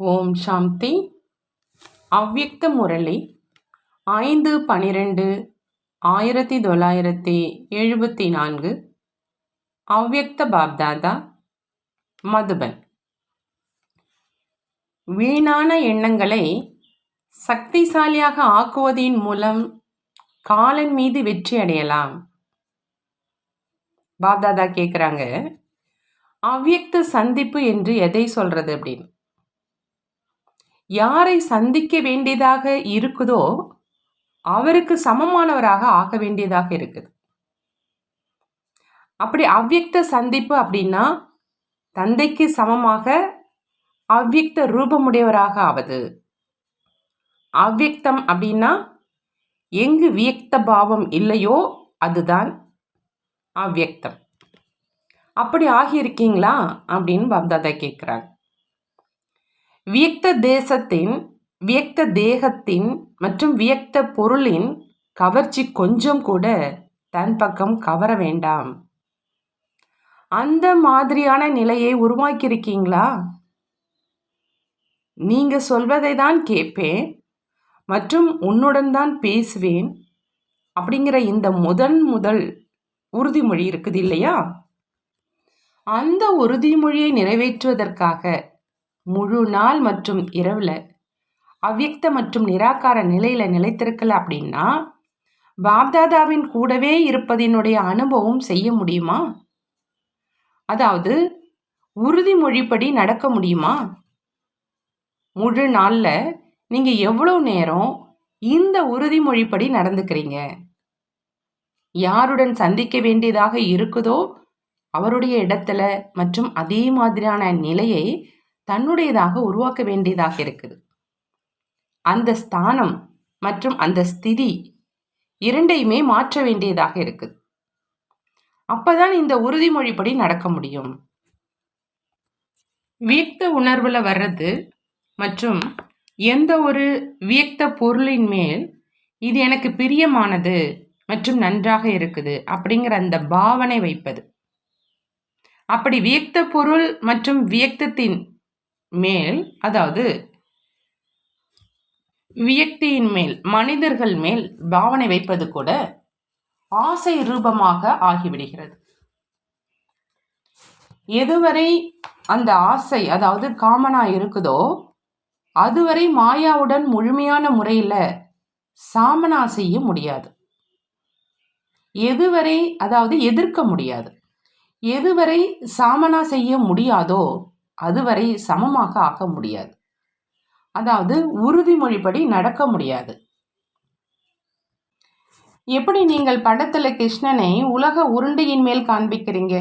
ஓம் சாந்தி. அவ்யக்த முரளி 5/12/1974. அவ்யக்த பாப்தாதா, மதுபன். வீணான எண்ணங்களை சக்திசாலியாக ஆக்குவதின் மூலம் காலன் மீது வெற்றி அடையலாம். பாப்தாதா கேட்குறாங்க, அவ்யக்த சந்திப்பு என்று எதை சொல்றது அப்படின்னு. யாரை சந்திக்க வேண்டியதாக இருக்குதோ அவருக்கு சமமானவராக ஆக வேண்டியதாக இருக்குது. அப்படி அவ்யக்த சந்திப்பு அப்படின்னா தந்தைக்கு சமமாக அவ்யக்த ரூபமுடையவராக ஆவது. அவ்யக்தம் அப்படின்னா எங்கு வியக்த பாவம் இல்லையோ அதுதான் அவ்யக்தம். அப்படி ஆகியிருக்கீங்களா அப்படின்னு பாப்தாதா கேட்குறாங்க. வியக்த தேசத்தின், வியக்த தேகத்தின் மற்றும் வியக்த பொருளின் கவர்ச்சி கொஞ்சம் கூட தன் பக்கம் கவர வேண்டாம். அந்த மாதிரியான நிலையை உருவாக்கியிருக்கீங்களா? நீங்க சொல்வதை தான் கேட்பேன் மற்றும் உன்னுடன் தான் பேசுவேன் அப்படிங்கிற இந்த முதல் உறுதிமொழி இருக்குது இல்லையா? அந்த உறுதிமொழியை நிறைவேற்றுவதற்காக முழு நாள் மற்றும் இரவுல அவ்யக்த மற்றும் நிராகார நிலையில நிலைத்திருக்கல அப்படின்னா பாப்தாதாவின் கூடவே இருப்பதனுடைய அனுபவம் செய்ய முடியுமா? அதாவது உறுதிமொழிப்படி நடக்க முடியுமா? முழு நாள்ல நீங்க எவ்வளவு நேரம் இந்த உறுதிமொழிப்படி நடந்துக்கிறீங்க? யாருடன் சந்திக்க வேண்டியதாக இருக்குதோ அவருடைய இடத்துல மற்றும் அதே மாதிரியான நிலையை தன்னுடையதாக உருவாக்க வேண்டியதாக இருக்குது. அந்த ஸ்தானம் மற்றும் அந்த ஸ்திதி இரண்டையுமே மாற்ற வேண்டியதாக இருக்குது. அப்பதான் இந்த உறுதிமொழிப்படி நடக்க முடியும். வியக்த உணர்வுல வர்றது மற்றும் எந்த ஒரு வியக்த பொருளின் மேல் இது எனக்கு பிரியமானது மற்றும் நன்றாக இருக்குது அப்படிங்கிற அந்த பாவனை வைப்பது. அப்படி வியக்த பொருள் மற்றும் வியக்தத்தின் மேல், அதாவது வியக்தியின் மேல், மனிதர்கள் மேல் பாவனை வைப்பது கூட ஆசை ரூபமாக ஆகிவிடுகிறது. எதுவரை அந்த ஆசை, அதாவது காமனா இருக்குதோ அதுவரை மாயாவுடன் முழுமையான முறையில சாமனா செய்ய முடியாது. எதுவரை, அதாவது எதிர்க்க முடியாது. எதுவரை சாமனா செய்ய முடியாதோ அதுவரை சமமாக ஆக முடியாது. அதாவது உறுதிமொழிப்படி நடக்க முடியாது. எப்படி நீங்கள் படத்துல கிருஷ்ணனை உலக உருண்டையின் மேல் காண்பிக்கிறீங்க,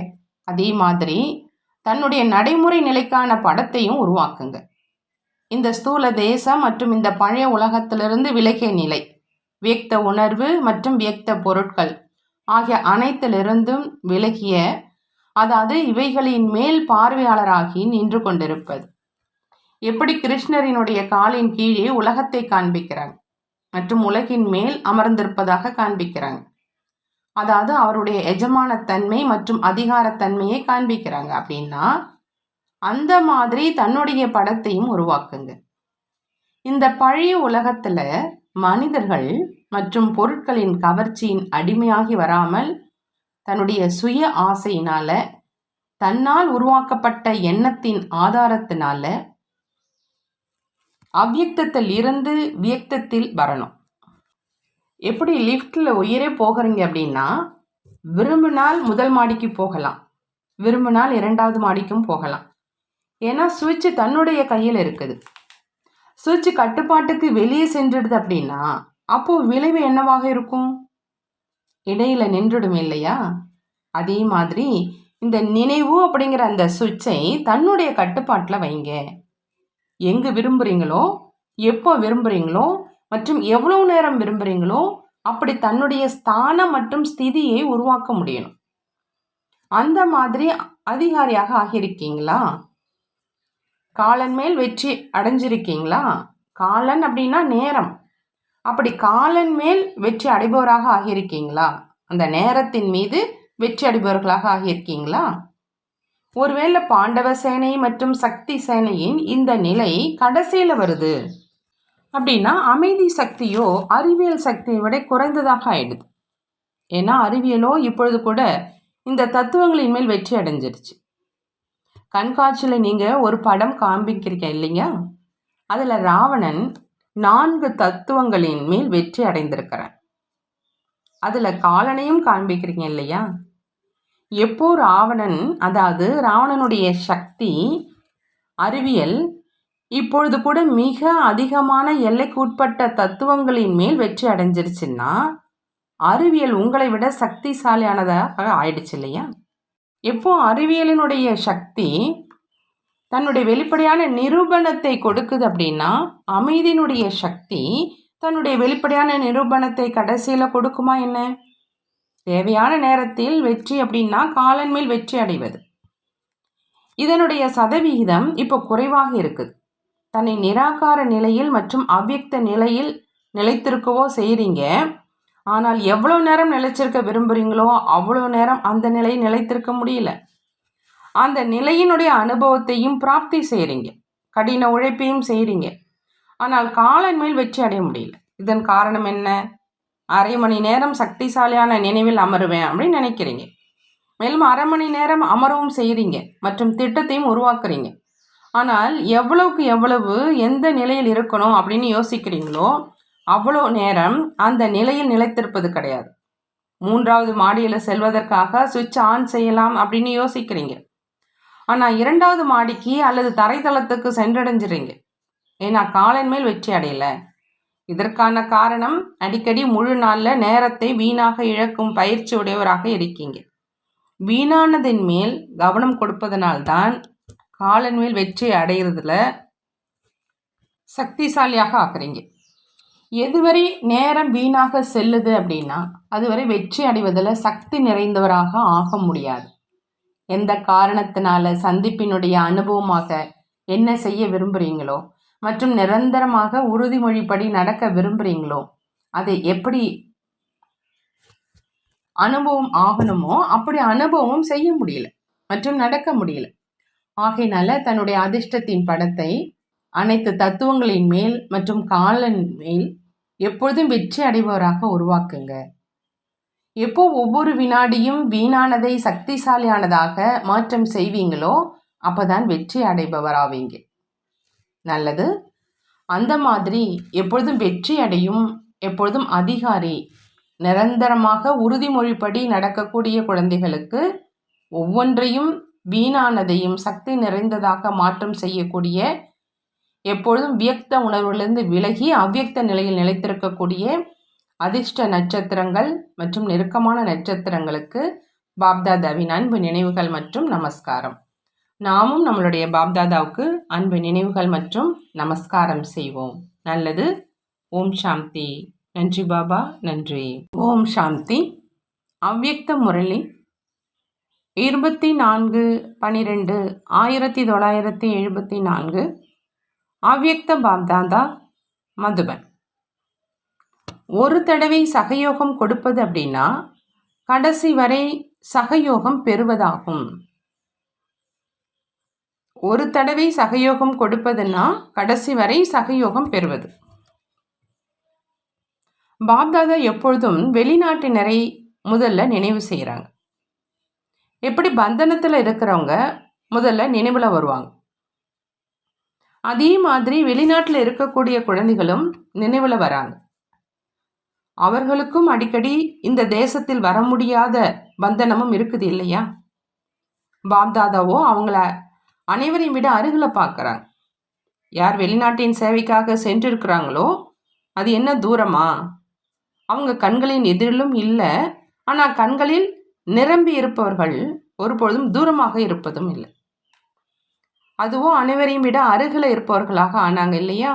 அதே மாதிரி தன்னுடைய நடைமுறை நிலைக்கான படத்தையும் உருவாக்குங்க. இந்த ஸ்தூல தேசம் மற்றும் இந்த பழைய உலகத்திலிருந்து விலகிய நிலை, வியக்த உணர்வு மற்றும் வியக்த பொருட்கள் ஆகிய அனைத்திலிருந்தும் விலகிய, அதாவது இவைகளின் மேல் பார்வையாளராகி நின்று கொண்டிருப்பது. எப்படி கிருஷ்ணரினுடைய காலின் கீழே உலகத்தை காண்பிக்கிறாங்க மற்றும் உலகின் மேல் அமர்ந்திருப்பதாக காண்பிக்கிறாங்க. அதாவது அவருடைய எஜமானத்தன்மை மற்றும் அதிகாரத்தன்மையை காண்பிக்கிறாங்க. அப்படின்னா அந்த மாதிரி தன்னுடைய படத்தையும் உருவாக்குங்க. இந்த பழைய உலகத்துல மனிதர்கள் மற்றும் பொருட்களின் கவர்ச்சியின் அடிமையாகி வராமல் தன்னுடைய சுய ஆசையினால, தன்னால் உருவாக்கப்பட்ட எண்ணத்தின் ஆதாரத்தினால அவ்யக்தத்தில் இருந்து வியக்தத்தில் வரணும். எப்படி லிஃப்ட்ல உயிரே போகிறீங்க அப்படின்னா விரும்பினால் முதல் மாடிக்கு போகலாம், விரும்பினால் 2வது மாடிக்கும் போகலாம். ஏன்னா சுவிட்ச் தன்னுடைய கையில் இருக்குது. சுவிட்ச் கட்டுப்பாட்டுக்கு வெளியே சென்றுடுது அப்படின்னா அப்போ விளைவு என்னவாக இருக்கும்? இடையில நின்றுடும் இல்லையா? அதே மாதிரி இந்த நினைவு அப்படிங்கிற அந்த சுவிட்சை தன்னுடைய கட்டுப்பாட்டில் வைங்க. எங்கு விரும்புகிறீங்களோ, எப்போ விரும்புகிறீங்களோ மற்றும் எவ்வளவு நேரம் விரும்புகிறீங்களோ அப்படி தன்னுடைய ஸ்தானம் மற்றும் ஸ்திதியை உருவாக்க முடியணும். அந்த மாதிரி அதிகாரியாக ஆகியிருக்கீங்களா? காலன் மேல் வெற்றி அடைஞ்சிருக்கீங்களா? காலன் அப்படின்னா நேரம். அப்படி காலன் மேல் வெற்றி அடைபவராக ஆகியிருக்கீங்களா? அந்த நேரத்தின் மீது வெற்றி அடைபவர்களாக ஆகியிருக்கீங்களா? ஒருவேளை பாண்டவ சேனை மற்றும் சக்தி சேனையின் இந்த நிலை கடைசியில் வருது அப்படின்னா அமைதி சக்தியோ அறிவியல் சக்தியை விட குறைந்ததாக ஆயிடுது. ஏன்னா அறிவியலோ இப்பொழுது கூட இந்த தத்துவங்களின் மேல் வெற்றி அடைஞ்சிருச்சு. கண்காட்சியில் நீங்கள் ஒரு படம் காண்பிக்கிறீங்க இல்லைங்க, அதில் ராவணன் 4 தத்துவங்களின் மேல் வெற்றி அடைந்திருக்கிறான். அதில் காலனையும் காண்பிக்கிறீங்க இல்லையா? எப்போ ராவணன், அதாவது ராவணனுடைய சக்தி அறிவியல் இப்பொழுது கூட மிக அதிகமான எல்லைக்கு உட்பட்ட தத்துவங்களின் மேல் வெற்றி அடைஞ்சிருச்சுன்னா அறிவியல் உங்களை விட சக்திசாலியானதாக ஆயிடுச்சு இல்லையா? எப்போ அறிவியலினுடைய சக்தி தன்னுடைய வெளிப்படையான நிரூபணத்தை கொடுக்குது அப்படின்னா அமைதியினுடைய சக்தி தன்னுடைய வெளிப்படையான நிரூபணத்தை கடைசியில் கொடுக்குமா என்ன? தேவையான நேரத்தில் வெற்றி அப்படின்னா காலன் மேல் வெற்றி அடைவது. இதனுடைய சதவிகிதம் இப்போ குறைவாக இருக்குது. தன்னை நிராகார நிலையில் மற்றும் அவ்யக்த நிலையில் நிலைத்திருக்கவோ செய்கிறீங்க. ஆனால் எவ்வளோ நேரம் நிலைச்சிருக்க விரும்புகிறீங்களோ அவ்வளோ நேரம் அந்த நிலையை நிலைத்திருக்க முடியல. அந்த நிலையினுடைய அனுபவத்தையும் பிராப்தி செய்கிறீங்க, கடின உழைப்பையும் செய்கிறீங்க. ஆனால் காலன் மேல் வெற்றி அடைய முடியல. இதன் காரணம் என்ன? அரை மணி நேரம் சக்திசாலியான நினைவில் அமருவேன் அப்படின்னு நினைக்கிறீங்க. மேலும் அரை மணி நேரம் அமரவும் செய்கிறீங்க மற்றும் திட்டத்தையும் உருவாக்குறீங்க. ஆனால் எவ்வளவுக்கு எவ்வளவு எந்த நிலையில் இருக்கணும் அப்படின்னு யோசிக்கிறீங்களோ அவ்வளோ நேரம் அந்த நிலையில் நிலைத்திருப்பது கிடையாது. 3வது மாடியில் செல்வதற்காக சுவிட்ச் ஆன் செய்யலாம் அப்படின்னு யோசிக்கிறீங்க. ஆனால் 2வது மாடிக்கு அல்லது தரைத்தளத்துக்கு சென்றடைஞ்சிறீங்க. ஏன்னா காலன் மேல் வெற்றி அடையலை. இதற்கான காரணம் அடிக்கடி முழு நாளில் நேரத்தை வீணாக இழக்கும் பயிற்சி உடையவராக இருக்கீங்க. வீணானதின் மேல் கவனம் கொடுப்பதனால்தான் காலன் மேல் வெற்றி அடைகிறதுல சக்திசாலியாக ஆக்குறீங்க. எதுவரை நேரம் வீணாக செல்லுது அப்படின்னா அதுவரை வெற்றி அடைவதில் சக்தி நிறைந்தவராக ஆக முடியாது. எந்த காரணத்தினால சந்திப்பினுடைய அனுபவமாக என்ன செய்ய விரும்புகிறீங்களோ மற்றும் நிரந்தரமாக உறுதிமொழிப்படி நடக்க விரும்புகிறீங்களோ அதை எப்படி அனுபவம் ஆகணுமோ அப்படி அனுபவம் செய்ய முடியல மற்றும் நடக்க முடியல. ஆகையினால தன்னுடைய அதிர்ஷ்டத்தின் படத்தை அனைத்து தத்துவங்களின் மேல் மற்றும் காலன் மேல் எப்பொழுதும் வெற்றி அடைபவராக உருவாக்குங்க. எப்போ ஒவ்வொரு வினாடியும் வீணானதை சக்திசாலியானதாக மாற்றம் செய்வீங்களோ அப்போதான் வெற்றி அடைபவராவீங்க. நல்லது. அந்த மாதிரி எப்பொழுதும் வெற்றி அடையும், எப்பொழுதும் அதிகாரி, நிரந்தரமாக உறுதிமொழிப்படி நடக்கக்கூடிய குழந்தைகளுக்கு ஒவ்வொன்றையும் வீணானதையும் சக்தி நிறைந்ததாக மாற்றம் செய்யக்கூடிய, எப்பொழுதும் வியக்த உணர்விலிருந்து விலகி அவ்வியக்த நிலையில் நிலைத்திருக்கக்கூடிய அதிர்ஷ்ட நட்சத்திரங்கள் மற்றும் நெருக்கமான நட்சத்திரங்களுக்கு பாப்தாதாவின் அன்பு நினைவுகள் மற்றும் நமஸ்காரம். நாமும் நம்மளுடைய பாப்தாதாவுக்கு அன்பு நினைவுகள் மற்றும் நமஸ்காரம் செய்வோம். நல்லது. ஓம் சாந்தி. நன்றி பாபா, நன்றி. ஓம் சாந்தி. அவ்வியக்த முரளி 24/12/1974. அவ்வியக்த பாப்தாதா, மதுபன். ஒரு தடவை சகயோகம் கொடுப்பது அப்படின்னா கடைசி வரை சகயோகம் பெறுவதாகும். ஒரு தடவை சகயோகம் கொடுப்பதுன்னா கடைசி வரை சகயோகம் பெறுவது. பாப்தாதா எப்பொழுதும் வெளிநாட்டினரை முதல்ல நினைவு செய்கிறாங்க. எப்படி பந்தனத்தில் இருக்கிறவங்க முதல்ல நினைவில் வருவாங்க, அதே மாதிரி வெளிநாட்டில் இருக்கக்கூடிய குழந்தைகளும் நினைவில் வராங்க. அவர்களுக்கும் அடிக்கடி இந்த தேசத்தில் வர முடியாத பந்தனமும் இருக்குது இல்லையா? பாப்தாதாவோ அவங்கள அனைவரையும் விட அருகில் பார்க்குறாங்க. யார் வெளிநாட்டின் சேவைக்காக சென்றிருக்கிறாங்களோ அது என்ன தூரமா? அவங்க கண்களின் எதிரிலும் இல்லை, ஆனால் கண்களில் நிரம்பி இருப்பவர்கள் ஒருபொழுதும் தூரமாக இருப்பதும் இல்லை. அதுவும் அனைவரையும் விட அருகில் இருப்பவர்களாக ஆனாங்க இல்லையா?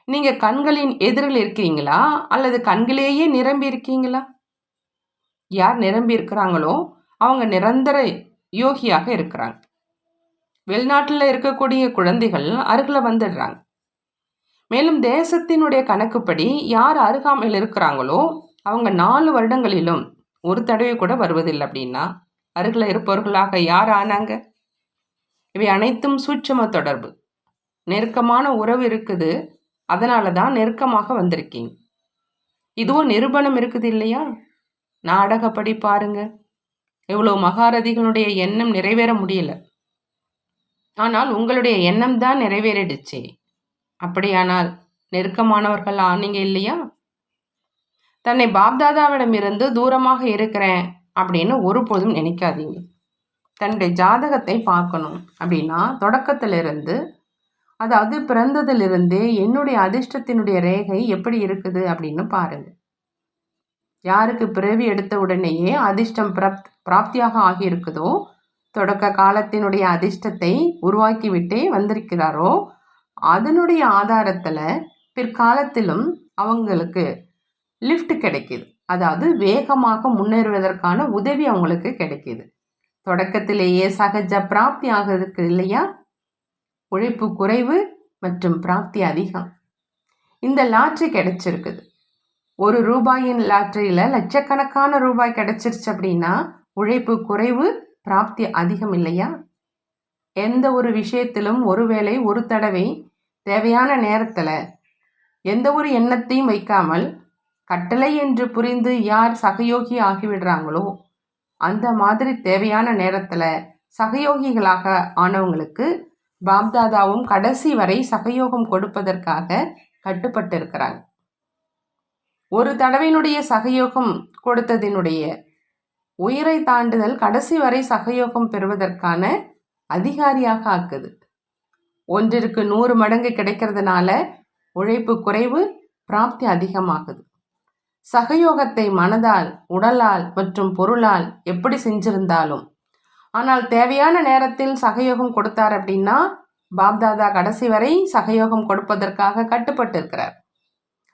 நீங்கள் கண்களின் எதிரில் இருக்கீங்களா அல்லது கண்களேயே நிரம்பி இருக்கீங்களா? யார் நிரம்பி இருக்கிறாங்களோ அவங்க நிரந்தர யோகியாக இருக்கிறாங்க. வெளிநாட்டில் இருக்கக்கூடிய குழந்தைகள் அருகில் வந்துடுறாங்க. மேலும் தேசத்தினுடைய கணக்குப்படி யார் அருகாமையில் இருக்கிறாங்களோ அவங்க 4 வருடங்களிலும் ஒரு தடவை கூட வருவதில்லை. அப்படின்னா அருகில் இருப்பவர்களாக யார் ஆனாங்க? இவை அனைத்தும் சூட்சும தொடர்பு. நெருக்கமான உறவு இருக்குது, அதனால தான் நெருக்கமாக வந்திருக்கீங்க. இதுவும் நிரூபணம் இருக்குது இல்லையா? நாடகப்படி பாருங்க, இவ்வளோ மகாரதிகளுடைய எண்ணம் நிறைவேற முடியல, ஆனால் உங்களுடைய எண்ணம் தான் நிறைவேறிடுச்சு. அப்படியானால் நெருக்கமானவர்கள் ஆனீங்க இல்லையா? தன்னை பாப்தாதாவிடம் இருந்து தூரமாக இருக்கிறேன் அப்படின்னு ஒருபோதும் நினைக்காதீங்க. தன்னுடைய ஜாதகத்தை பார்க்கணும் அப்படின்னா தொடக்கத்திலிருந்து, அதாவது பிறந்ததிலிருந்தே என்னுடைய அதிர்ஷ்டத்தினுடைய ரேகை எப்படி இருக்குது அப்படின்னு பாருங்க. யாருக்கு பிறவி எடுத்த உடனேயே அதிர்ஷ்டம் பிராப்தியாக ஆகியிருக்குதோ, தொடக்க காலத்தினுடைய அதிர்ஷ்டத்தை உருவாக்கிவிட்டே வந்திருக்கிறாரோ, அதனுடைய ஆதாரத்தில் பிற்காலத்திலும் அவங்களுக்கு லிஃப்ட் கிடைக்கிது. அதாவது வேகமாக முன்னேறுவதற்கான உதவி அவங்களுக்கு கிடைக்கிது. தொடக்கத்திலேயே சகஜ பிராப்தி ஆகிறதுக்கு இல்லையா? உழைப்பு குறைவு மற்றும் பிராப்தி அதிகம். இந்த லாட்ரி கிடைச்சிருக்குது. ₹1 லாட்ரியில் லட்சக்கணக்கான ரூபாய் கிடைச்சிருச்சு அப்படின்னா உழைப்பு குறைவு, பிராப்தி அதிகம் இல்லையா? எந்த ஒரு விஷயத்திலும் ஒருவேளை ஒரு தடவை தேவையான நேரத்தில் எந்த ஒரு எண்ணத்தையும் வைக்காமல் கட்டளை என்று புரிந்து யார் சகயோகி ஆகிவிடுறாங்களோ, அந்த மாதிரி தேவையான நேரத்தில் சகயோகிகளாக ஆனவங்களுக்கு பாப்தாதாவும் கடைசி வரை சகயோகம் கொடுப்பதற்காக கட்டுப்பட்டு இருக்கிறாங்க. ஒரு தடவையினுடைய சகயோகம் கொடுத்ததினுடைய உயிரை தாண்டுதல் கடைசி வரை சகயோகம் பெறுவதற்கான அதிகாரியாக ஆக்குது. 1ற்கு 100 மடங்கு கிடைக்கிறதுனால உழைப்பு குறைவு, பிராப்தி அதிகமாகுது. சகயோகத்தை மனதால், உடலால் மற்றும் பொருளால் எப்படி செஞ்சிருந்தாலும், ஆனால் தேவையான நேரத்தில் சகயோகம் கொடுத்தார் அப்படின்னா பாப்தாதா கடைசி வரை சகயோகம் கொடுப்பதற்காக கட்டுப்பட்டு இருக்கிறார்.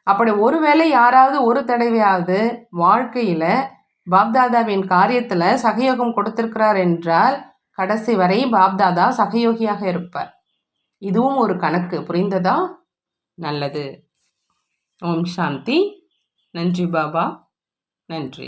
அப்படி ஒருவேளை யாராவது ஒரு தடவையாவது வாழ்க்கையில் பாப்தாதாவின் காரியத்தில் சகயோகம் கொடுத்திருக்கிறார் என்றால் கடைசி வரை பாப்தாதா சகயோகியாக இருப்பார். இதுவும் ஒரு கணக்கு. புரிந்ததா? நல்லது. ஓம் சாந்தி. நன்றி பாபா. நன்றி.